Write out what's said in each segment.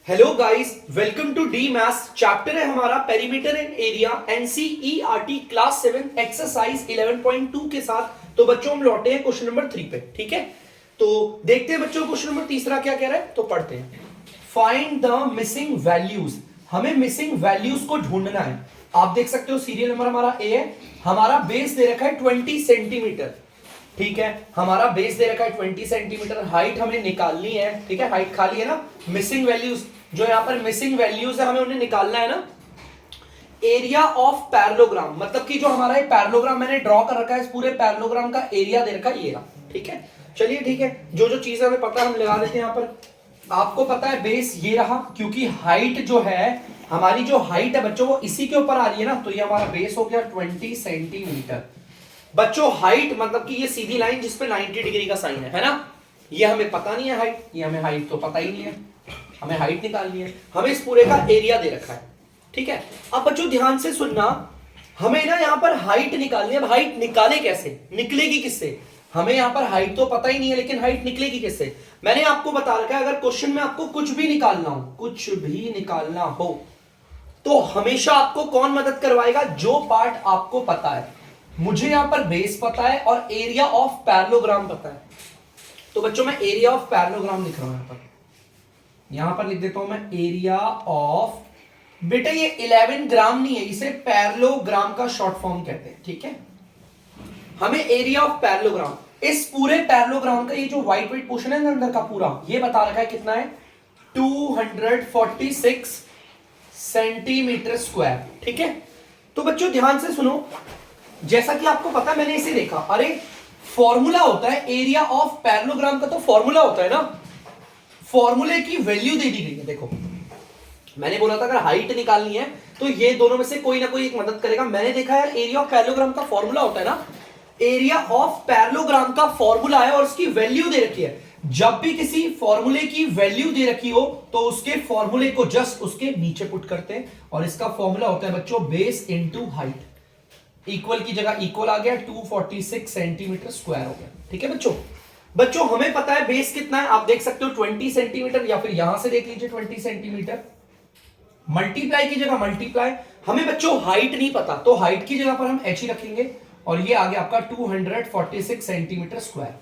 Hello guys, welcome to the maths. Chapter है हमारा perimeter and area, NCERT class 7 exercise 11.2 के साथ। तो बच्चों हम लौटे हैं क्वेश्चन नंबर 3 पे। ठीक है, तो देखते हैं बच्चों क्वेश्चन नंबर तीसरा क्या कह रहा है, तो पढ़ते हैं। Find the missing values. हमें मिसिंग वैल्यूज को ढूंढना है। आप देख सकते हो सीरियल नंबर हमारा ए है, हमारा बेस दे रखा है 20 सेंटीमीटर। ठीक है, हमारा बेस दे रखा है 20 सेंटीमीटर। हाइट हमें निकालनी है। ठीक है, हाइट खाली है ना। मिसिंग वैल्यूज, जो यहाँ पर मिसिंग वैल्यूज है हमें उन्हें निकालना है ना। एरिया ऑफ पैरेललोग्राम, मतलब कि जो हमारा ये पैरेललोग्राम मैंने ड्रॉ कर रखा है, इस पूरे पैरेललोग्राम का एरिया दे रखा है ये रहा। ठीक है, चलिए ठीक है, जो जो चीजें हमें पता है हम लगा देते हैं यहाँ पर। आपको पता है बेस ये रहा, क्योंकि हाइट जो है हमारी, जो हाइट है बच्चों वो इसी के ऊपर आ रही है ना, तो ये हमारा बेस हो गया 20 सेंटीमीटर। बच्चों हाइट मतलब कि ये सीधी लाइन जिसपे 90 डिग्री का साइन है ना। ये हमें पता नहीं है हाइट, ये हमें हाइट तो पता ही नहीं है, हमें हाइट निकालनी है। हमें इस पूरे का एरिया दे रखा है। ठीक है, अब बच्चों ध्यान से सुनना, हमें ना यहां पर हाइट निकालनी है। अब हाइट निकाले कैसे, निकलेगी किससे? हमें यहां पर हाइट तो पता ही नहीं है, लेकिन हाइट निकलेगी किससे? मैंने आपको बता रखा है, अगर क्वेश्चन में आपको कुछ भी निकालना हो, कुछ भी निकालना हो, तो हमेशा आपको कौन मदद करवाएगा? जो पार्ट आपको पता है। मुझे यहां पर बेस पता है और एरिया ऑफ पैरेललोग्राम पता है, तो बच्चों मैं एरिया ऑफ पैरेललोग्राम लिख रहा हूं। यहां पर लिख देता हूं मैं एरिया ऑफ, बेटा ये 11 ग्राम नहीं है, इसे पैरेललोग्राम का शॉर्ट फॉर्म कहते हैं। ठीक है, हमें एरिया ऑफ पैरेललोग्राम, इस पूरे पैरेललोग्राम का ये जो व्हाइट व्हाइट पोर्शन है ना अंदर का पूरा, ये बता रखा है कितना है, 246 सेंटीमीटर स्क्वायर। ठीक है, तो बच्चों ध्यान से सुनो, जैसा कि आपको पता है, मैंने इसे देखा, अरे फॉर्मूला होता है एरिया ऑफ पैरेललोग्राम का, तो फॉर्मूला होता है ना, फॉर्मूले की वैल्यू दे दी गई है। देखो मैंने बोला था अगर हाइट निकालनी है तो ये दोनों में से कोई ना कोई एक मदद करेगा। मैंने देखा है एरिया ऑफ पैरेललोग्राम का फॉर्मूला होता है ना, एरिया ऑफ पैरेललोग्राम का फॉर्मूला है और उसकी वैल्यू दे रखी है। जब भी किसी फॉर्मूले की वैल्यू दे रखी हो तो उसके फॉर्मूले को जस्ट उसके नीचे पुट करते हैं, और इसका फॉर्मूला होता है बच्चों बेस इंटू हाइट। इक्वल की जगह इक्वल आ गया, 246 सेंटीमीटर स्क्वायर हो गया। ठीक है बच्चों हमें पता है बेस कितना है, आप देख सकते हो 20 सेंटीमीटर, या फिर यहां से देख लीजिए 20 सेंटीमीटर। मल्टीप्लाई की जगह मल्टीप्लाई। हमें बच्चों हाइट नहीं पता, तो हाइट की जगह पर हम h ही रखेंगे, और ये आ गया आपका 246 सेंटीमीटर स्क्वायर।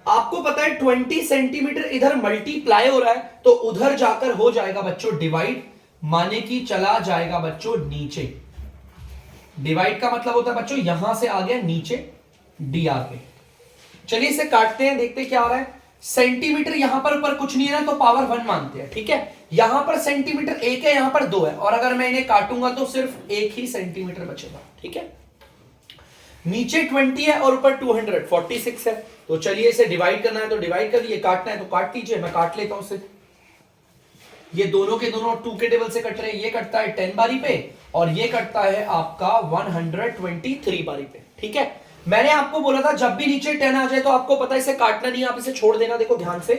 आपको पता है 20 सेंटीमीटर इधर मल्टीप्लाई हो रहा है, तो उधर जाकर हो जाएगा बच्चों डिवाइड, माने कि चला जाएगा बच्चों नीचे। डिवाइड का मतलब होता है बच्चों यहां से आ गया नीचे dr पे। चलिए इसे काटते हैं, देखते हैं क्या आ रहा है। सेंटीमीटर यहां पर ऊपर कुछ नहीं है ना, तो पावर 1 मानते हैं। ठीक है, यहां पर सेंटीमीटर 1 है, यहां पर 2 है, और अगर मैं इन्हें काटूंगा तो सिर्फ 1 ही सेंटीमीटर बचेगा। ठीक है, नीचे 20 है और ऊपर 246 है, तो चलिए इसे डिवाइड करना है तो डिवाइड कर दिए, काटना है तो काट लीजिए, मैं काट लेता हूं इसे। ये दोनों के दोनों 2 के टेबल से कट रहे हैं, ये कटता है 10 बारी पे और ये कटता है आपका 123 बारी पे। ठीक है, मैंने आपको बोला था जब भी नीचे 10 आ जाए तो आपको पता है इसे काटना नहीं, आप इसे छोड़ देना। देखो ध्यान से,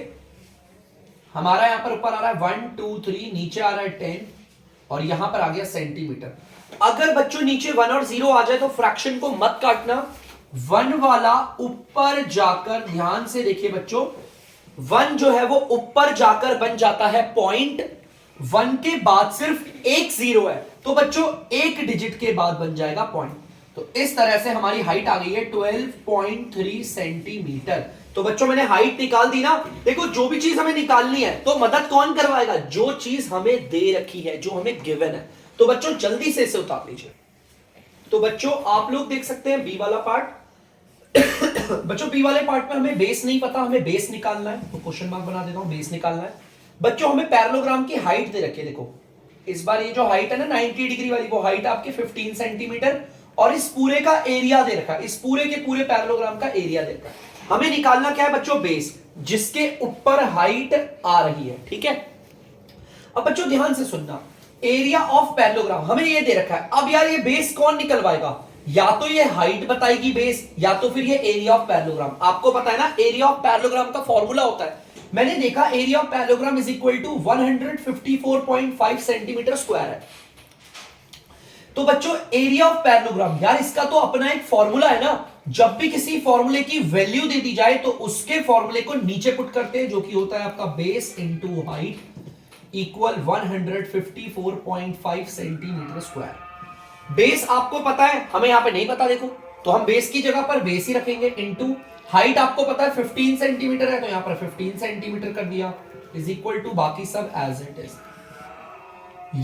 हमारा यहां पर ऊपर आ रहा है 1 2 3, नीचे आ रहा है 10, और यहां पर आ गया सेंटीमीटर। अगर बच्चों नीचे 1 और 0 आ जाए तो फ्रैक्शन को मत काटना, 1 वाला ऊपर जाकर, ध्यान से देखिए बच्चों, 1 जो है वो ऊपर जाकर बन जाता है पॉइंट। 1 के बाद सिर्फ एक 0 है, तो बच्चों एक डिजिट के बाद बन जाएगा पॉइंट। तो इस तरह से हमारी हाइट आ गई है 12.3 सेंटीमीटर। तो बच्चों मैंने हाइट निकाल दी ना। देखो जो भी चीज हमें निकालनी है तो मदद कौन करवाएगा? जो चीज हमें दे रखी है, जो हमें गिवन है। तो बच्चों जल्दी से इसे उतार लीजिए। तो बच्चों आप लोग देख सकते हैं बी वाला पार्ट। बच्चों बी वाले पार्ट में हमें बेस नहीं पता, हमें बेस निकालना है, तो क्वेश्चन मार्क बना देता हूं, बेस निकालना है। बच्चों हमें पैरेललोग्राम की हाइट दे रखी है। देखो इस बार ये जो हाइट है ना 90 डिग्री वाली, वो हाइट आपके 15 सेंटीमीटर, और इस पूरे का एरिया दे रखा है, इस पूरे के पूरे पैरेललोग्राम का एरिया दे रखा है। हमें निकालना क्या है बच्चों? बेस, जिसके ऊपर हाइट आ रही है। ठीक है, अब बच्चों ध्यान से सुनना, एरिया ऑफ पैरेललोग्राम हमें ये दे रखा है। अब यार ये बेस कौन निकलवाएगा? या तो ये हाइट बताएगी बेस, या तो फिर ये एरिया ऑफ पैरेललोग्राम। आपको पता है ना एरिया ऑफ पैरेललोग्राम का फॉर्मूला होता है, मैंने देखा area of parallelogram is equal to 154.5 centimetre square है। तो बच्चों एरिया ऑफ पैरेललोग्राम, यार इसका तो अपना एक फॉर्मूला है ना। जब भी किसी फॉर्मूले की वैल्यू दे दी जाए तो उसके फॉर्मूले को नीचे पुट करते हैं, जो कि होता है आपका base into height. Equal 154.5 centimetre square. Base आपको पता है, हमें यहां पे नहीं पता, देखो तो हम बेस की जगह पर बेस ही रखेंगे, इनटू हाइट आपको पता है 15 सेंटीमीटर है, तो यहां पर 15 सेंटीमीटर कर दिया, इज इक्वल टू बाकी सब एज इट इज।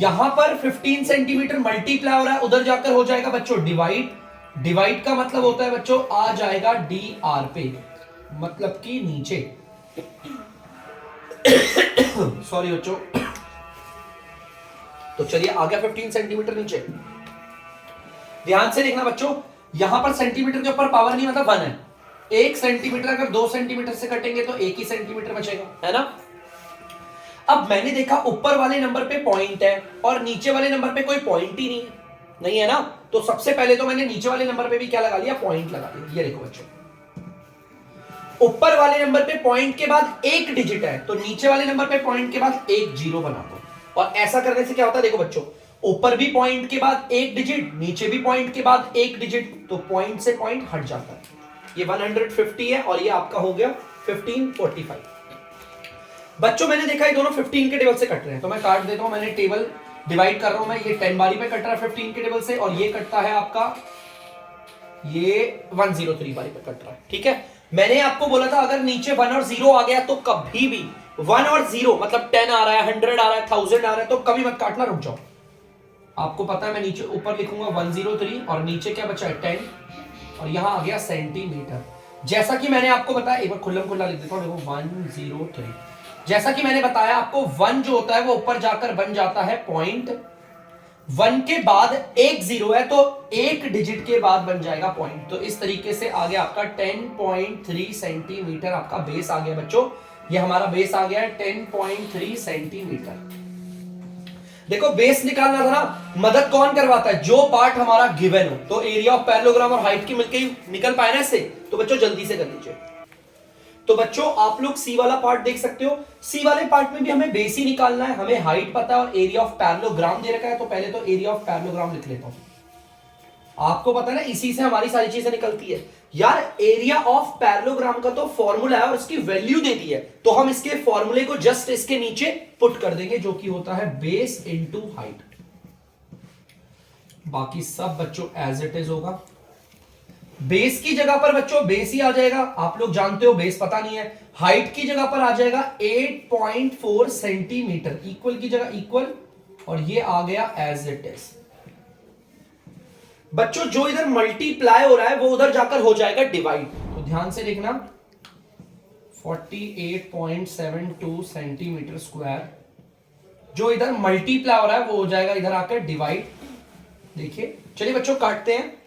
यहां पर 15 सेंटीमीटर मल्टीप्लाई हो रहा है, उधर जाकर हो जाएगा बच्चों डिवाइड। डिवाइड का मतलब होता है बच्चों आ जाएगा डी आर पे, मतलब कि नीचे सॉरी बच्चों। तो चलिए आ गया 15 सेंटीमीटर नीचे। ध्यान से देखना बच्चों, यहां पर सेंटीमीटर के ऊपर पावर नहीं, मतलब 1 है। 1 सेंटीमीटर अगर 2 सेंटीमीटर से कटेंगे तो 1 ही सेंटीमीटर बचेगा, है ना। अब मैंने देखा ऊपर वाले नंबर पे पॉइंट है और नीचे वाले नंबर पे कोई पॉइंट ही नहीं है ना, तो सबसे पहले तो मैंने नीचे वाले नंबर पे भी क्या लगा लिया, पॉइंट लगा लिया। ये देखो बच्चों, ऊपर वाले नंबर पे पॉइंट के बाद एक डिजिट है, तो नीचे वाले नंबर पे पॉइंट के बाद एक जीरो बना दो। और ऐसा करने से क्या होता है, देखो बच्चों, ऊपर भी पॉइंट के बाद एक डिजिट, नीचे भी पॉइंट के बाद एक डिजिट, तो पॉइंट से पॉइंट हट जाता है। ये 150 है और ये आपका हो गया 1545। बच्चों मैंने देखा ये दोनों 15 के टेबल से कट रहे हैं, तो मैं काट देता हूं, मैंने टेबल डिवाइड कर रहा हूं मैं, ये 10 बारी पे कट रहा है 15 के टेबल से, और ये कटता है आपका ये 103 बारी पे कट रहा है, ठीक है। मैंने आपको बोला था अगर नीचे 1 और 0 आ गया तो कभी भी 1 और 0 मतलब 10 आ रहा है, 100 आ रहा है, 1000 आ रहा है, तो कभी मत काटना, रुक जाओ। आपको पता है मैं नीचे ऊपर लिखूंगा 103 और नीचे क्या बचा है 10, और यहां आ गया सेंटीमीटर। जैसा कि मैंने आपको बताया, एक बार खुल्लम खुल्ला लिख देता हूं, देखो 103। जैसा कि मैंने बताया आपको 1 जो होता है वो ऊपर जाकर बन जाता है पॉइंट, 1 के बाद एक 0 है तो एक डिजिट के बाद बन जाएगा पॉइंट। तो इस तरीके से आ गया आपका 10.3 सेंटीमीटर आपका बेस आ गया बच्चों। ये हमारा बेस आ गया है 10.3 सेंटीमीटर। देखो बेस निकालना था ना, मदद कौन करवाता है, जो पार्ट हमारा गिवन हो, तो एरिया ऑफ पैरेललोग्राम और हाइट की मिलके ही निकल पाए ना इससे, तो बच्चों जल्दी से कर लीजिए। तो बच्चों आप लोग सी वाला पार्ट देख सकते हो, सी वाले पार्ट में भी हमें बेस ही निकालना है, हमें हाइट पता है और एरिया ऑफ पैरेललोग्राम दे रखा है, तो पहले तो एरिया ऑफ पैरेललोग्राम लिख लेता हूं। आपको पता है ना इसी से हमारी सारी चीजें निकलती है यार। एरिया ऑफ पैरेललोग्राम का तो फॉर्मूला है और इसकी वैल्यू दे दी है, तो हम इसके फॉर्मूले को जस्ट इसके नीचे पुट कर देंगे, जो कि होता है बेस इनटू हाइट। बाकी सब बच्चों एज इट इज होगा। बेस की जगह पर बच्चों बेस ही आ जाएगा, आप लोग जानते हो बेस पता नहीं है। हाइट की जगह पर आ जाएगा 8.4 सेंटीमीटर, इक्वल की जगह इक्वल, और ये आ गया एज इट इज। बच्चों जो इधर मल्टीप्लाई हो रहा है वो उधर जाकर हो जाएगा डिवाइड, तो ध्यान से देखना 48.72 सेंटीमीटर स्क्वायर, जो इधर मल्टीप्लाई हो रहा है वो हो जाएगा इधर आकर डिवाइड। देखिए चलिए बच्चों काटते हैं।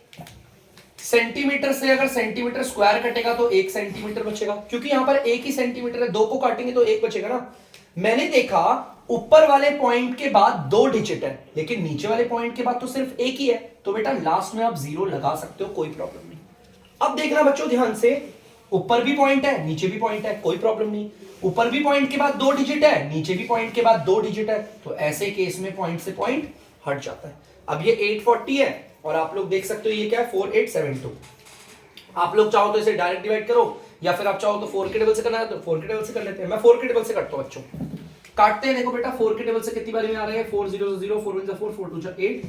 सेंटीमीटर से अगर सेंटीमीटर स्क्वायर कटेगा तो 1 सेंटीमीटर बचेगा, क्योंकि यहां पर 1 ही सेंटीमीटर है, 2 को काटेंगे तो 1 बचेगा ना। मैंने देखा ऊपर वाले पॉइंट के बाद 2 डिजिट है, लेकिन नीचे वाले पॉइंट के बाद तो सिर्फ 1 ही है, तो बेटा लास्ट में आप 0 लगा सकते हो, कोई प्रॉब्लम नहीं। अब देखना बच्चों ध्यान से, ऊपर भी पॉइंट है नीचे भी पॉइंट है, कोई प्रॉब्लम नहीं। ऊपर भी पॉइंट के बाद 2 डिजिट है, नीचे भी पॉइंट के बाद 2 डिजिट है, तो ऐसे केस में पॉइंट से पॉइंट हट जाता है। अब ये 840 है और आप लोग देख सकते हो ये क्या है 4872। आप लोग चाहो तो इसे डायरेक्ट डिवाइड करो, या फिर आप चाहो तो 4 के टेबल से करना है तो 4 के टेबल से कर लेते हैं। मैं 4 के टेबल से करता हूं बच्चों, काटते हैं। देखो बेटा 4 के टेबल से कितनी बारी में आ रहे हैं, 4 0 0, 4 1 4, 4 2 8,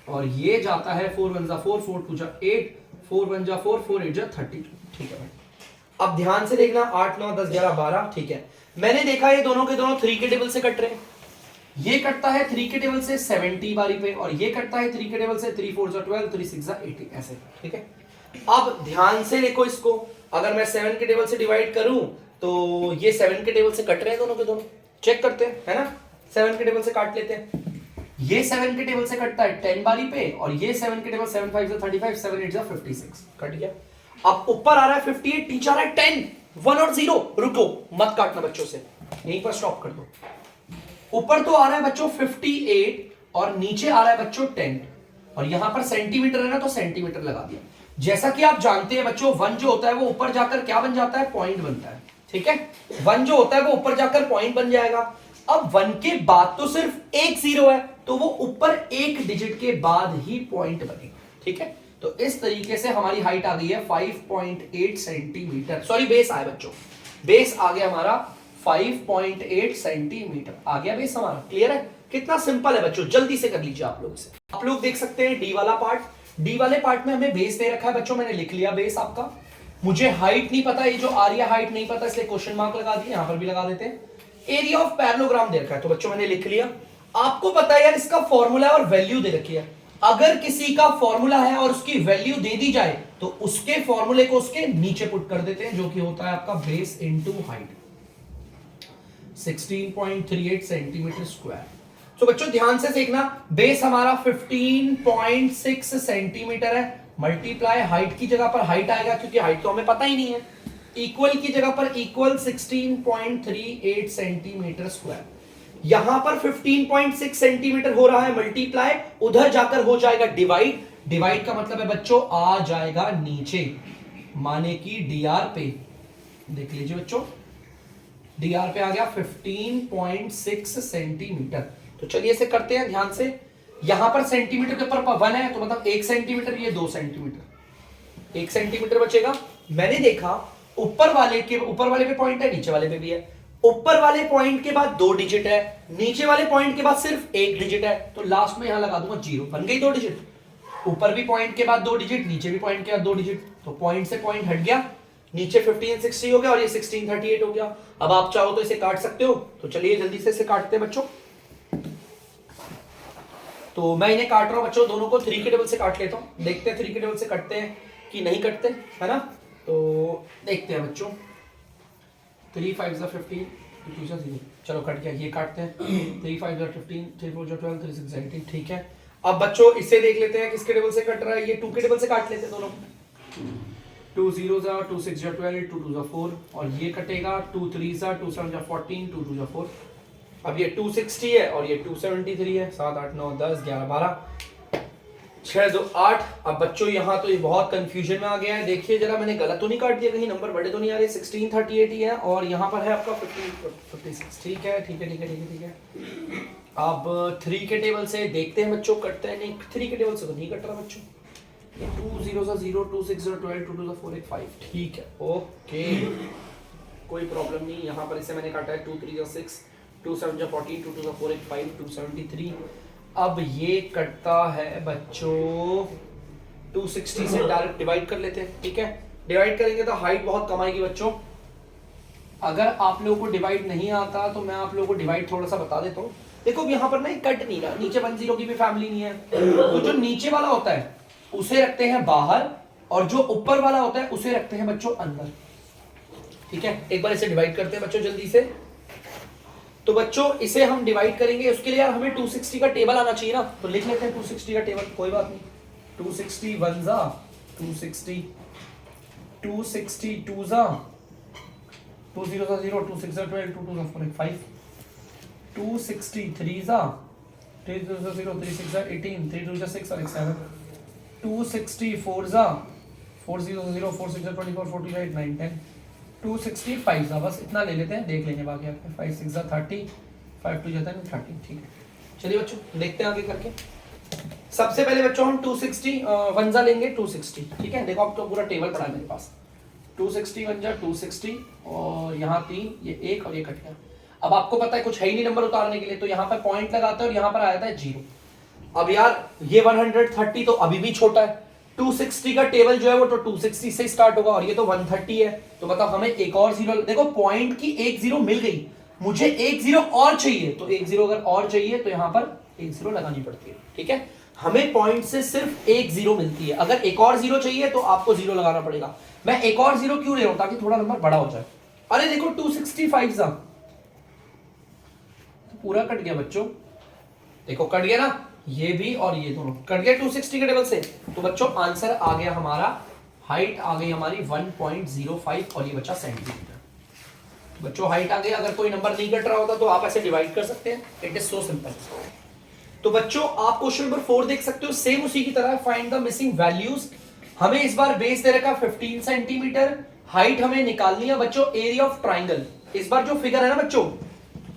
और ये जाता है 4 1 4, 4 2 8, 4 1 4, 4 8 30। ठीक है भाई, अब ध्यान से देखना 8 9 10 11 12। ठीक है, मैंने देखा ये दोनों के दोनों 3 के टेबल से कट रहे हैं। ये कटता है 3 के टेबल से 70 बारी पे, और ये कटता है 3 के टेबल से 3 4 12, 3 6 80 ऐसे। ठीक है, अब ध्यान से देखो इसको, अगर मैं 7 के टेबल से डिवाइड करूं तो ये 7 के टेबल से कट रहे हैं दोनों के दोनों, चेक करते हैं, है ना। 7 के टेबल से काट लेते हैं। ये 7 के टेबल से कटता है 10 बारी पे, और ये 7 के टेबल 7 5 35, 7 8 56, कट गया। अब ऊपर आ रहा है 58, नीचे आ रहा है 10, 1 और 0। रुको मत काटना बच्चों से, यहीं पर स्टॉप कर दो। ऊपर तो आ रहा है बच्चों 58 और नीचे आ रहा है बच्चों 10, और यहां पर सेंटीमीटर है ना, तो सेंटीमीटर लगा दिया। जैसा कि आप जानते हैं बच्चों 1 जो होता है वो ऊपर जाकर क्या बन जाता है, पॉइंट बनता है। ठीक है, 1 जो होता है वो ऊपर जाकर पॉइंट बन जाएगा। अब 1 के बाद तो सिर्फ एक 0 है, तो वो ऊपर एक डिजिट के बाद ही पॉइंट बनेगा। ठीक है, तो इस तरीके से हमारी हाइट आ गई है 5.8 सेंटीमीटर। सॉरी बेस आया बच्चों, बेस आ गया हमारा 5.8 सेंटीमीटर आ गया बेस हमारा। क्लियर है? कितना सिंपल है बच्चों, जल्दी से कर लीजिए आप लोग इसे। आप लोग देख सकते हैं डी वाला पार्ट, डी वाले पार्ट में हमें बेस दे रखा है बच्चों, मैंने लिख लिया बेस आपका। मुझे हाइट नहीं पता, ये जो आ रही है हाइट नहीं पता, इसलिए क्वेश्चन मार्क लगा दिए, यहां पर भी लगा देते हैं। एरिया ऑफ पैरेललोग्राम दे रखा है, तो बच्चों मैंने लिख लिया। आपको पता है यार इसका फॉर्मूला और वैल्यू दे रखी है। अगर किसी का फॉर्मूला है और उसकी वैल्यू दे दी जाए तो उसके फॉर्मूले को उसके नीचे पुट कर देते हैं, जो कि होता है आपका base into height 16.38 centimetre square. तो बच्चों ध्यान से देखना, बेस हमारा 15.6 सेंटीमीटर है, मल्टीप्लाई हाइट की जगह पर हाइट आएगा क्योंकि हाइट तो हमें पता ही नहीं है, इक्वल की जगह पर इक्वल 16.38 सेंटीमीटर स्क्वायर। यहां पर 15.6 सेंटीमीटर हो रहा है मल्टीप्लाई, उधर जाकर हो जाएगा डिवाइड, डिवाइड का मतलब है बच्चों आ जाएगा नीचे, माने कि डीआर पे, देख लीजिए बच्चों डीआर पे आ गया 15.6 सेंटीमीटर। तो चलिए इसे करते हैं ध्यान से। यहां पर सेंटीमीटर के ऊपर 1 है तो मतलब 1 सेंटीमीटर, ये 2 सेंटीमीटर, 1 सेंटीमीटर बचेगा। मैंने देखा ऊपर वाले पे पॉइंट है, नीचे वाले पे भी है। ऊपर वाले पॉइंट के बाद 2 डिजिट है, नीचे वाले पॉइंट के बाद सिर्फ 1 डिजिट है, तो लास्ट में यहां लगा दूंगा 0, बन गई 2 डिजिट। ऊपर भी पॉइंट के बाद 2 डिजिट, नीचे भी पॉइंट के बाद 2 डिजिट, तो पॉइंट से पॉइंट हट गया, नीचे 1560 हो गया और ये 1638 हो गया। अब आप चाहो तो इसे काट सकते हो, तो चलिए जल्दी से इसे काटते हैं बच्चों। तो मैं इन्हें काट रहा हूं बच्चों, दोनों को 3 के टेबल से काट लेता हूं, देखते हैं 3 के टेबल से कटते हैं कि नहीं कटते, है ना। तो देखते हैं बच्चों, 3 5 15, 2 0, चलो कट गया, ये काटते हैं। 3 5 15, 3 4 12, 3 6 18, ठीक है। अब बच्चों इसे देख लेते हैं किसके टेबल से कट रहा है, ये 2 के टेबल से काट लेते हैं दोनों। 2 0 2 6 12, 2 2 4, और ये कटेगा 2 3 2 7 14, 2 2 4। अब ये 260 है और ये 273 है, 7 8 9 10 11 12, 6 2 8। अब बच्चों यहाँ तो ये बहुत कंफ्यूजन में आ गया है, देखिए जरा मैंने गलत तो नहीं काट दिया, कहीं नंबर बड़े तो नहीं आ रहे। 1638 ही है और यहाँ पर है आपका 56, ठीक है ठीक है ठीक है ठीक है ठीक है। अब 3 के टेबल से देखते हैं बच्चों कटते हैं नहीं, 3 के टेबल से तो नहीं कट रहा बच्चों। 2 0 0 2 6 0 12, 2 2 4 1 5, ठीक है ओके, कोई प्रॉब्लम नहीं। यहाँ पर इसे मैंने काटा है 2 3 6, 2 7 14, 2 2 4 1 5, 273। अब ये कटता है बच्चों 260 से, डायरेक्ट डिवाइड कर लेते हैं, ठीक है। डिवाइड करेंगे तो हाइट बहुत कम आएगी बच्चों। अगर आप लोगों को डिवाइड नहीं आता तो मैं आप लोगों को डिवाइड थोड़ा सा बता देता हूँ। देखो यहाँ पर ना कट नहीं रहा, नीचे 1 0 की भी फैमिली नहीं है, तो जो नीचे वाला होता है उसे रखते हैं बाहर और जो ऊपर वाला होता है उसे रखते हैं बच्चों अंदर, ठीक है। एक बार इसे डिवाइड करते हैं बच्चों जल्दी से। तो बच्चों इसे हम डिवाइड करेंगे, उसके लिए यार हमें 260 का टेबल आना चाहिए ना, तो लिख लेते हैं 260 का टेबल, कोई बात नहीं। 260 1 जा 260, 260 2 जा 2 0 जा 0, 2 6 जा 12, 2 2 जा 4 5, 260 3 जा 3 0 जा 0, 3 6 जा 18, 3 2 जा 6 और 1 7, 260 4 जा 4 0 जा 0, 4 6 जा 24, 4 2 जा 8 9 10, 265 जा, बस इतना ले लेते हैं, देख लेंगे बाकी आपके। 5 6 जा 30, 5 2 जा 30, ठीक है। चलिए बच्चों देखते हैं आगे करके। सबसे पहले बच्चों हम 260 1 जा लेंगे, 260, ठीक है। देखो आपको पूरा टेबल पड़ा है मेरे पास, 260 1 जा 260 और यहाँ 3, ये 1 और ये कट गया। अब आपको पता है कुछ है ही नहीं नंबर उतारने के लिए, तो यहाँ पर पॉइंट लगाते हैं और यहाँ पर आ जाता है 0। अब यार ये 130 तो अभी भी छोटा है, 260 का टेबल जो है वो तो 260 से स्टार्ट होगा और ये तो 130 है, तो मतलब हमें एक और 0, देखो पॉइंट की 1 0 मिल गई, मुझे 1 0 और चाहिए, तो 1 0 अगर और चाहिए तो यहाँ पर 1 0 लगानी पड़ती है, ठीक है। हमें पॉइंट से सिर्फ 1 0 मिलती है, अगर एक और 0 चाहिए तो आपको 0 लगाना पड़ेगा। मैं एक और 0 क्यों ले रहा हूं, ताकि थोड़ा नंबर बड़ा हो जाए। अरे देखो 265 जा पूरा कट गया बच्चों, देखो कट गया ना, ये भी और ये दोनों कट गया 260 के टेबल से। तो बच्चों आंसर आ गया हमारा, हाइट आ गई हमारी 1.05 और ये बचा सेंटीमीटर। बच्चों हाइट आ गई, अगर कोई नंबर नहीं कट रहा होता तो आप ऐसे डिवाइड कर सकते हैं, इट इज सो सिंपल। तो बच्चों आप क्वेश्चन नंबर 4 देख सकते हो, सेम उसी की तरह, फाइंड द मिसिंग वैल्यूज। हमें इस बार बेस दे रखा 15 सेंटीमीटर, हाइट हमें निकालनी है बच्चों एरिया ऑफ ट्राइंगल। इस बार जो फिगर है ना बच्चों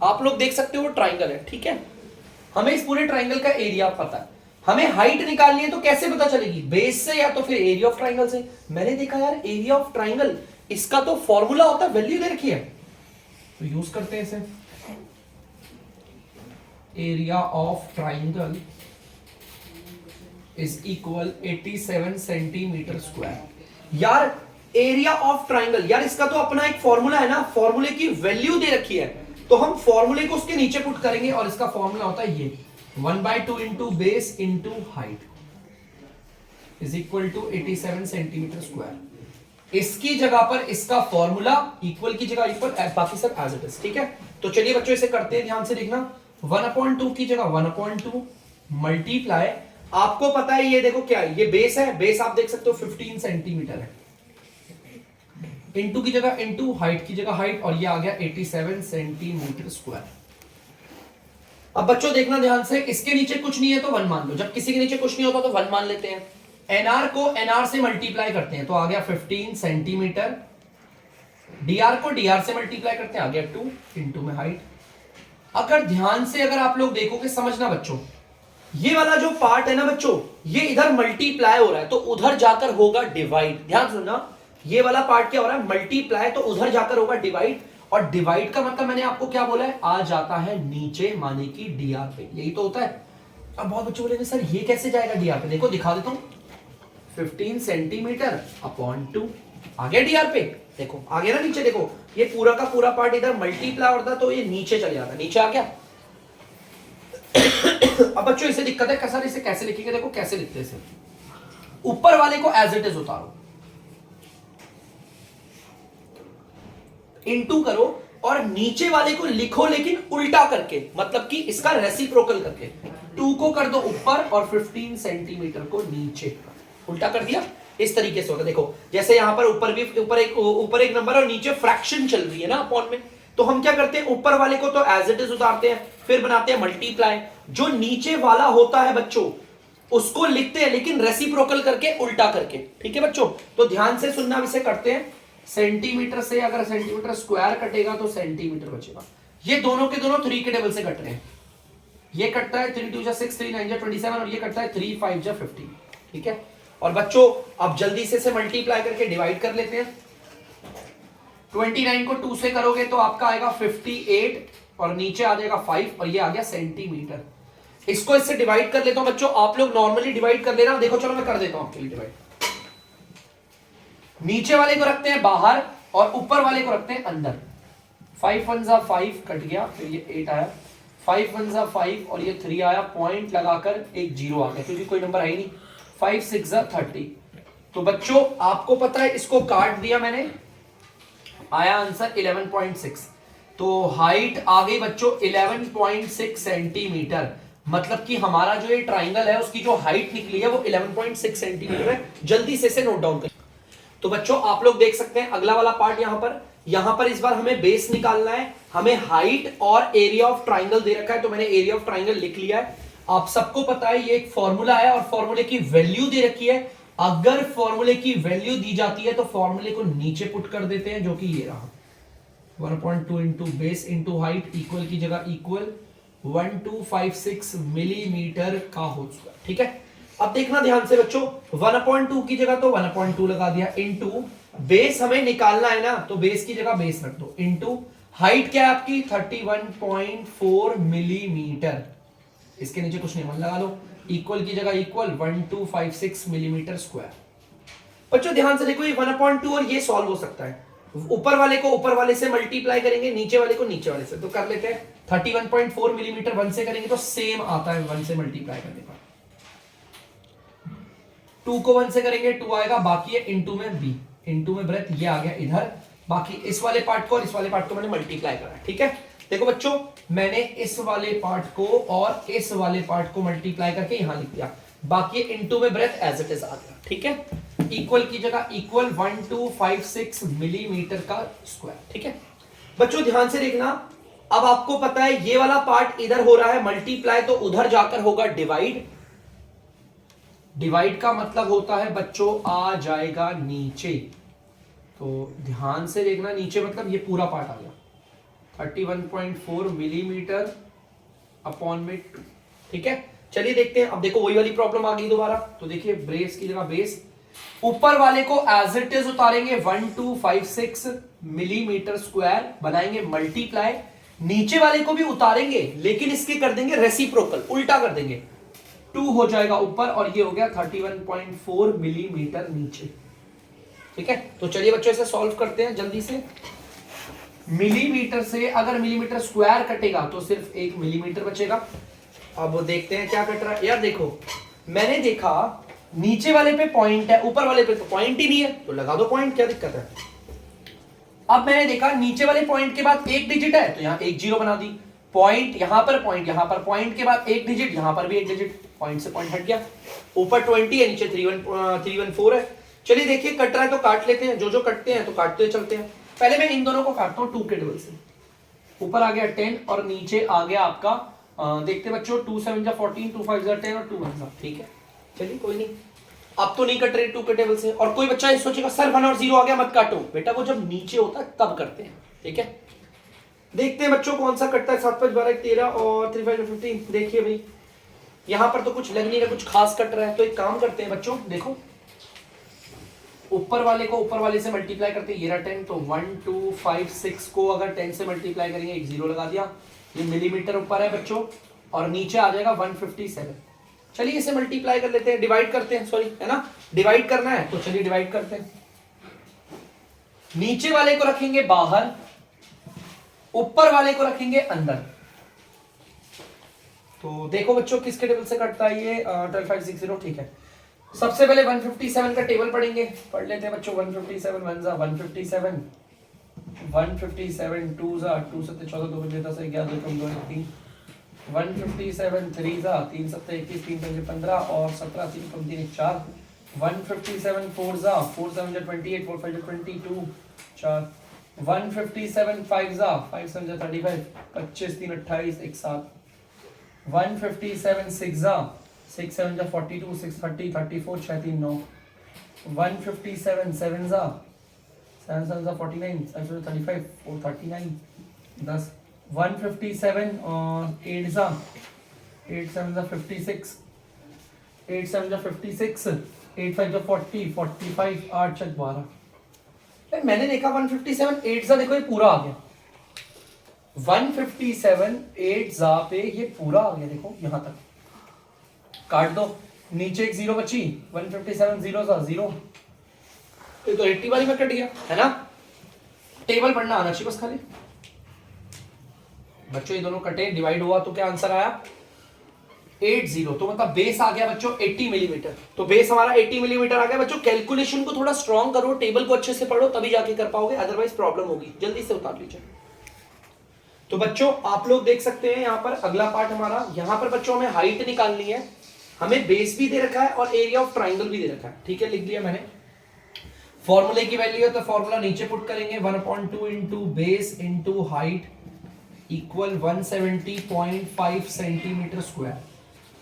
आप लोग देख सकते हो वो ट्राइंगल है, ठीक है। हमें इस पूरे ट्राइंगल का एरिया पता है, हमें हाइट निकालनी है, तो कैसे पता चलेगी, बेस से या तो फिर एरिया ऑफ ट्राइंगल से। मैंने देखा यार एरिया ऑफ ट्राइंगल इसका तो फॉर्मूला होता है, वैल्यू दे रखी है, तो यूज करते हैं इसे। Area of triangle is equal 87 centimetre square. यार एरिया ऑफ ट्राइंगल, यार इसका तो अपना एक फॉर्मूला है ना, फॉर्मूले की वैल्यू दे रखी है, तो हम फॉर्मूले को उसके नीचे पुट करेंगे और इसका फॉर्मूला होता है ये 1/2 into base into height is equal to 87 centimetre square. इसकी जगह पर इसका फॉर्मूला, इक्वल की जगह इक्वल, बाकी सब एज इट इज। ठीक है, तो चलिए बच्चों इसे करते हैं, ध्यान से देखना। 1/2 की जगह 1/2 मल्टीप्लाई, आपको पता है ये देखो क्या है, ये बेस है, बेस आप देख सकते हो 15 सेंटीमीटर है, इंटू की जगह इंटू, हाइट की जगह हाइट, और ये आ गया 87 सेंटीमीटर स्क्वायर। अब बच्चों देखना ध्यान से, इसके नीचे कुछ नहीं है तो 1 मान लो, जब किसी के नीचे कुछ नहीं होता तो 1 मान लेते हैं। एनआर को एनआर से मल्टीप्लाई करते हैं तो आ गया 15 सेंटीमीटर, डीआर को डीआर से मल्टीप्लाई करते हैं आ गया 2 इंटू में हाइट। अगर ध्यान से अगर आप लोग देखोगे, समझना बच्चों, ये वाला जो पार्ट है ना बच्चों, ये इधर मल्टीप्लाई हो रहा है तो उधर जाकर होगा डिवाइड। ध्यान सुनना, ये वाला पार्ट क्या हो रहा है, मल्टीप्लाई, तो उधर जाकर होगा डिवाइड, और डिवाइड का मतलब मैंने आपको क्या बोला है, आ जाता है नीचे, माने की डीआर पे, यही तो होता है। अब बहुत बच्चे बोलेंगे सर ये कैसे जाएगा डीआर पे, देखो दिखा देता हूं, 15 सेंटीमीटर अपॉन 2 आ गया डीआर पे, देखो आ गया ना नीचे, देखो ये पूरा का पूरा पार्ट इधर मल्टीप्लाई होता तो ये नीचे चले जाता, नीचे आ गया। अब बच्चों इसे दिक्कत है सर इसे कैसे लिखेंगे, देखो कैसे लिखते हैं इसे, ऊपर वाले को एज इट इज उतारो, इनटू करो, और नीचे वाले को लिखो लेकिन उल्टा करके, मतलब कि इसका रेसिप्रोकल करके, 2 को कर दो ऊपर और 15 सेंटीमीटर को नीचे, उल्टा कर दिया। इस तरीके से होगा, देखो जैसे यहां पर ऊपर भी ऊपर एक नंबर और नीचे फ्रैक्शन चल रही है ना अपॉन में, तो हम क्या करते हैं, ऊपर वाले को तो एज इट इज उतारते हैं, फिर बनाते हैं मल्टीप्लाई, जो नीचे वाला होता है बच्चों उसको लिखते हैं लेकिन रेसिप्रोकल करके, उल्टा करके। ठीक है बच्चों, तो ध्यान से सुनना, इसे करते हैं। सेंटीमीटर से अगर सेंटीमीटर स्क्वायर कटेगा तो सेंटीमीटर बचेगा, ये दोनों के दोनों 3 के टेबल से कट रहे हैं, ये कटता है 3 2 6 3 9 27 और ये कटता है 3 5 15। ठीक है, और बच्चों अब जल्दी से मल्टीप्लाई करके डिवाइड कर लेते हैं। 29 को 2 से करोगे तो आपका आएगा 58 और नीचे आ जाएगा 5 और ये आ गया सेंटीमीटर। इसको इससे डिवाइड कर लेता हूं बच्चों, आप लोग नॉर्मली डिवाइड कर लेना, देखो चलो मैं कर देता हूं आपके लिए डिवाइड। नीचे वाले को रखते हैं बाहर और ऊपर वाले को रखते हैं अंदर। 5 1 जा 5 कट गया, फिर ये 8 आया, 5 1 जा 5 और ये 3 आया, पॉइंट लगाकर एक 0 आ गया क्योंकि कोई नंबर आई नहीं। 5 6 जा 30। तो बच्चों आपको पता है इसको काट दिया मैंने, आया आंसर 11.6। तो हाइट आ गई बच्चों 11.6 सेंटीमीटर, मतलब कि हमारा जो ये ट्राइंगल है उसकी जो हाइट निकली है वो 11.6 सेंटीमीटर है। जल्दी से इसे नोट डाउन करें। तो बच्चों आप लोग देख सकते हैं अगला वाला पार्ट यहां पर इस बार हमें बेस निकालना है, हमें हाइट और एरिया ऑफ ट्राइंगल दे रखा है, तो मैंने एरिया ऑफ ट्राइंगल लिख लिया है। आप सबको पता है ये एक फॉर्मूला है और फॉर्मूले की वैल्यू दे रखी है। अगर फॉर्मूले की वैल्यू दी जाती है तो फॉर्मूले को नीचे पुट कर देते हैं, जो कि ये रहा 1.2 into base into height, equal की जगह इक्वल 1256 मिलीमीटर का होल स्क्वायर। ठीक है, अब देखना ध्यान से बच्चों, 1/2 की जगह तो 1/2 लगा दिया, इंटू बेस हमें निकालना है ना, तो बेस की जगह बेस रख दो, इंटू हाइट क्या है आपकी 31.4 मिलीमीटर, इसके नीचे कुछ नहीं, मन लगा लो, इक्वल की जगह इक्वल 1256 मिलीमीटर स्क्वायर। बच्चों ध्यान से देखो, ये 1/2 और ये सॉल्व हो सकता है, ऊपर वाले को ऊपर वाले से मल्टीप्लाई करेंगे, नीचे वाले को नीचे वाले से, तो कर लेते हैं 31.4 मिलीमीटर 1 से करेंगे तो सेम आता है 1 से मल्टीप्लाई करने पर। 2 को 1 से करेंगे 2 आएगा, बाकी है इंटू में बी, इंटू में ब्रेथ, ये आ गया इधर, बाकी इस वाले पार्ट को और इस वाले पार्ट को मैंने मल्टीप्लाई करा। ठीक है, देखो बच्चों मैंने इस वाले पार्ट को और इस वाले पार्ट को मल्टीप्लाई करके यहां लिख दिया, बाकी इंटू में ब्रेथ एज इट इज आ गया। ठीक है, इक्वल की जगह इक्वल 1256 मिलीमीटर का स्क्वायर। ठीक है बच्चों ध्यान से देखना, अब आपको पता है ये वाला पार्ट इधर हो रहा है मल्टीप्लाई, तो उधर जाकर होगा डिवाइड। डिवाइड का मतलब होता है बच्चों आ जाएगा नीचे, तो ध्यान से देखना, नीचे मतलब ये पूरा पार्ट आ गया 31.4 मिलीमीटर अपॉन में 2। ठीक है, चलिए देखते हैं। अब देखो वही वाली प्रॉब्लम आ गई दोबारा, तो देखिए ब्रेस की जगह बेस, ऊपर वाले को एज इट इज उतारेंगे 1256 मिलीमीटर स्क्वायर, बनाएंगे मल्टीप्लाई। नीचे वाले को भी उतारेंगे लेकिन इसके कर देंगे रेसिप्रोकल, उल्टा कर देंगे, 2 हो जाएगा ऊपर और ये हो गया 31.4 मिलीमीटर नीचे। ठीक है, तो चलिए बच्चों इसे सॉल्व करते हैं जल्दी से। मिलीमीटर से अगर मिलीमीटर स्क्वायर कटेगा तो सिर्फ 1 मिलीमीटर बचेगा। अब देखते हैं क्या कट रहा है। यार देखो, मैंने देखा नीचे वाले पे पॉइंट है, ऊपर वाले पे तो पॉइंट ही नहीं है, तो लगा दो पॉइंट, क्या दिक्कत है। अब मैंने देखा नीचे वाले पॉइंट के बाद एक डिजिट है तो यहां एक जीरो बना दी, पॉइंट यहां पर, पॉइंट यहां पर, पॉइंट के बाद एक डिजिट, यहां पर भी एक डिजिट, पॉइंट से पॉइंट हट गया। ऊपर 20 है, नीचे 314 है। चलिए देखिए कट रहा है तो काट लेते हैं, जो जो कटते हैं तो काटते चलते हैं। पहले मैं इन दोनों को काटता हूं 2 के टेबल से। ऊपर आ गया 10 और नीचे आ गया आपका देखते बच्चों 2 7 जा 14, 2 5 जा 10 और 2 1 जा। ठीक है, चलिए कोई नहीं, अब तो नहीं कट रहे 2 के टेबल से। और कोई बच्चा ये सोचेगा सर 1 और 0 आ गया मत काटो, बेटा वो जब नीचे होता है तब करते हैं। ठीक है, देखते हैं बच्चों कौन सा कटता है। 7 5 12 13 और 3 5 15। देखिए भाई यहां पर तो कुछ लग नहीं रहा, कुछ खास कट रहा है, तो एक काम करते हैं बच्चों, देखो ऊपर वाले को ऊपर वाले से मल्टीप्लाई करते हैं, ये रहा 10, तो 1 2 5 6 को अगर 10 से मल्टीप्लाई करेंगे, एक जीरो लगा दिया, ये मिलीमीटर ऊपर है बच्चों, और नीचे आ जाएगा 157। चलिए इसे मल्टीप्लाई कर लेते हैं, डिवाइड करते हैं, सॉरी है ना, डिवाइड करना है तो चलिए डिवाइड करते हैं। नीचे वाले को रखेंगे बाहर, ऊपर वाले को रखेंगे अंदर। तो देखो बच्चों किसके टेबल से कटता है ये 12560। ठीक है, सबसे पहले 157 का टेबल पढ़ेंगे, पढ़ लेते हैं बच्चों। 157 1 जा 157, 157 2 जा 2 7 14 2 5 10 11 2 2 3, 157 3 जा 3 7 21 3 5 15 और 17 3 5 3 4, 157 4 जा 4 7 जा 28 4 5 जा 22 4, 157 5 जा 5 7 जा 35 25 3 28 1 7, 157 6 जा 6 7 जा 42 6 30 34 6 3 9, 157 7 जा 7 7 जा 49 7 7 35 4 39 10, 157 और 8 जा 8 7 जा 56 8 7 जा 56 8 5 जा 40 45 8 6 12। मैंने देखा 157 8 जा, देखो ये पूरा आ गया, 157 8 जा पे ये पूरा आ गया, देखो यहां तक काट दो, नीचे एक जीरो बची, 157 0 जा 0, ये तो 80 वाली में कट गया है ना। टेबल पढ़ना आना चाहिए बस खाली बच्चों। ये दोनों कटे, डिवाइड हुआ तो क्या आंसर आया 80, तो मतलब बेस आ गया बच्चों 80 मिलीमीटर। तो बेस हमारा 80 मिलीमीटर आ गया बच्चों। कैलकुलेशन को थोड़ा स्ट्रॉन्ग करो, टेबल को अच्छे से पढ़ो तभी जाके कर पाओगे, अदरवाइज प्रॉब्लम होगी। जल्दी से उतार लीजिए। तो बच्चों आप लोग देख सकते हैं यहाँ पर अगला पार्ट हमारा, यहाँ पर बच्चों हमें हाइट निकालनी है, हमें बेस भी दे रखा है और एरिया ऑफ ट्राइंगल भी दे रखा है। ठीक है, लिख लिया मैंने। फॉर्मूले की वैल्यू है तो फॉर्मूला नीचे पुट करेंगे, 1/2 into base into height equal 170.5 centimetre square.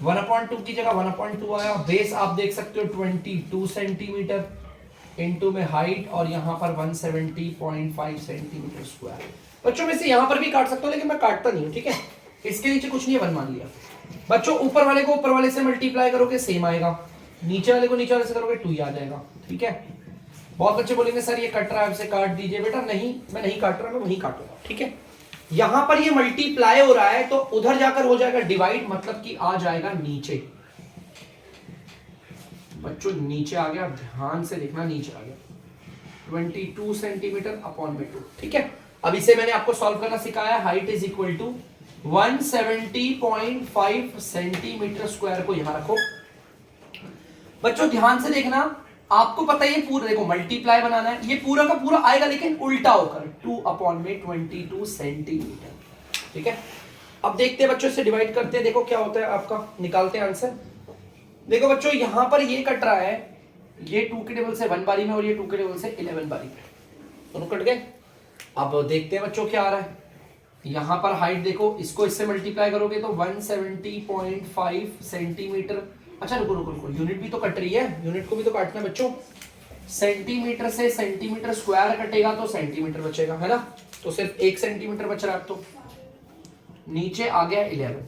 1/2 की जगह 1/2 आया, बेस आप देख सकते हो 22 सेंटीमीटर इंटू में हाइट और यहाँ पर 170.5 सेंटीमीटर स्क्वायर। बच्चों में से यहाँ पर भी काट सकते हो लेकिन मैं काटता नहीं हूँ। ठीक है, इसके नीचे कुछ नहीं है, 1 मान लिया। बच्चों ऊपर वाले को ऊपर वाले से मल्टीप्लाई करोगे सेम आएगा, नीचे वाले को नीचे वाले से करोगे 2 ही आ जाएगा। ठीक है, बहुत बच्चे बोलेंगे सर ये कट रहा है आपसे काट दीजिए, बेटा नहीं मैं नहीं काट रहा, मैं वहीं काटूंगा। ठीक है, यहां पर ये मल्टीप्लाई हो रहा है तो उधर जाकर हो जाएगा डिवाइड, मतलब कि आ जाएगा नीचे। बच्चों नीचे आ गया, ध्यान से देखना, नीचे आ गया 22 सेंटीमीटर अपॉन में 2। ठीक है, अब इसे मैंने आपको सॉल्व करना सिखाया। Height is equal to 170.5 centimetre square को यहां रखो। बच्चों ध्यान से देखना, आपको पता है ये पूरा देखो मल्टीप्लाई बनाना है, ये पूरा का पूरा आएगा लेकिन उल्टा होकर 2/22 सेंटीमीटर। ठीक है, अब देखते हैं बच्चों इसे डिवाइड करते हैं, देखो क्या होता है आपका, निकालते हैं आंसर। देखो बच्चों यहां पर ये कट रहा है, ये 2 के टेबल से 1 बारी में और ये 2 के टेबल से 11 बारी में, दोनों कट गए। अब देखते हैं बच्चों क्या आ रहा है। यहां पर हाइट देखो, इसको इससे मल्टीप्लाई करोगे तो 170.5 सेंटीमीटर। अच्छा रुको रुको रुको, यूनिट भी तो कट रही है, यूनिट को भी तो काटना है बच्चों। सेंटीमीटर से सेंटीमीटर स्क्वायर कटेगा तो सेंटीमीटर बचेगा, है ना, तो सिर्फ 1 सेंटीमीटर बच रहा है। तो नीचे आ गया 11।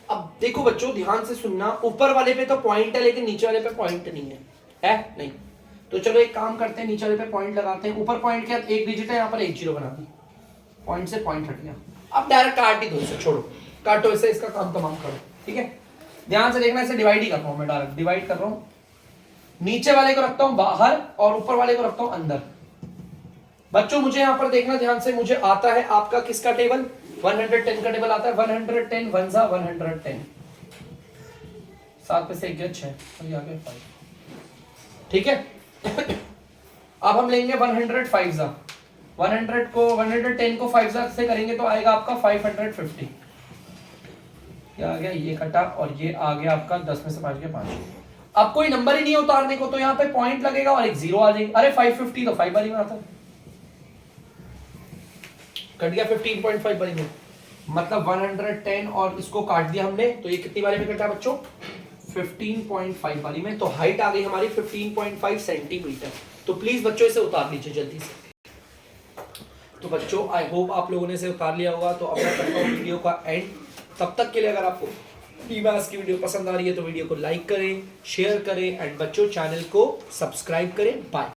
अब देखो बच्चों ध्यान से सुनना, ऊपर वाले पे तो पॉइंट है लेकिन नीचे वाले पे पॉइंट नहीं है, नहीं। तो चलो एक काम करते हैं, नीचे वाले पे पॉइंट लगाते हैं, ऊपर पॉइंट के बाद एक डिजिट है, यहाँ पर एक जीरो बना दी, पॉइंट से पॉइंट हट गया। अब डायरेक्ट काट ही दो इसे, छोड़ो काटो इसे, इसका काम तमाम करो। ठीक है, ध्यान से देखना, इसे डिवाइड ही कर रहा हूं मैं, डायरेक्ट डिवाइड कर रहा हूं। नीचे वाले को रखता हूं बाहर और ऊपर वाले को रखता हूं अंदर। बच्चों मुझे यहां पर देखना ध्यान से, मुझे आता है आपका किसका टेबल, 110 का टेबल आता है। 110 वन सा 110, 7 पे से 1 गया 6 और ये आ गया 5। ठीक है अब हम लेंगे 105 जा, 110 को 5 से करेंगे तो आएगा आपका 550। क्या आ गया, ये कटा और ये आ गया आपका 10 में से 5 गया 5। अब कोई नंबर ही नहीं उतारने को, तो यहाँ पे पॉइंट लगेगा और एक जीरो आ जाएगी। अरे 550 तो 5 बारी में आता है, कट गया 15.5 बारी में, मतलब 110 और इसको काट दिया हमने, तो ये कितनी बारी में कटा बच्चों, 15.5 बारी में। तो हाइट आ गई हमारी 15.5 सेंटीमीटर। तो प्लीज बच्चों इसे उतार लीजिए जल्दी से। तो बच्चों आई होप आप लोगों ने इसे उतार लिया होगा। तो अब मैं करता हूँ वीडियो का एंड। तब तक के लिए अगर आपको PMaths की वीडियो पसंद आ रही है तो वीडियो को लाइक करें, शेयर करें एंड बच्चों चैनल को सब्सक्राइब करें। बाय।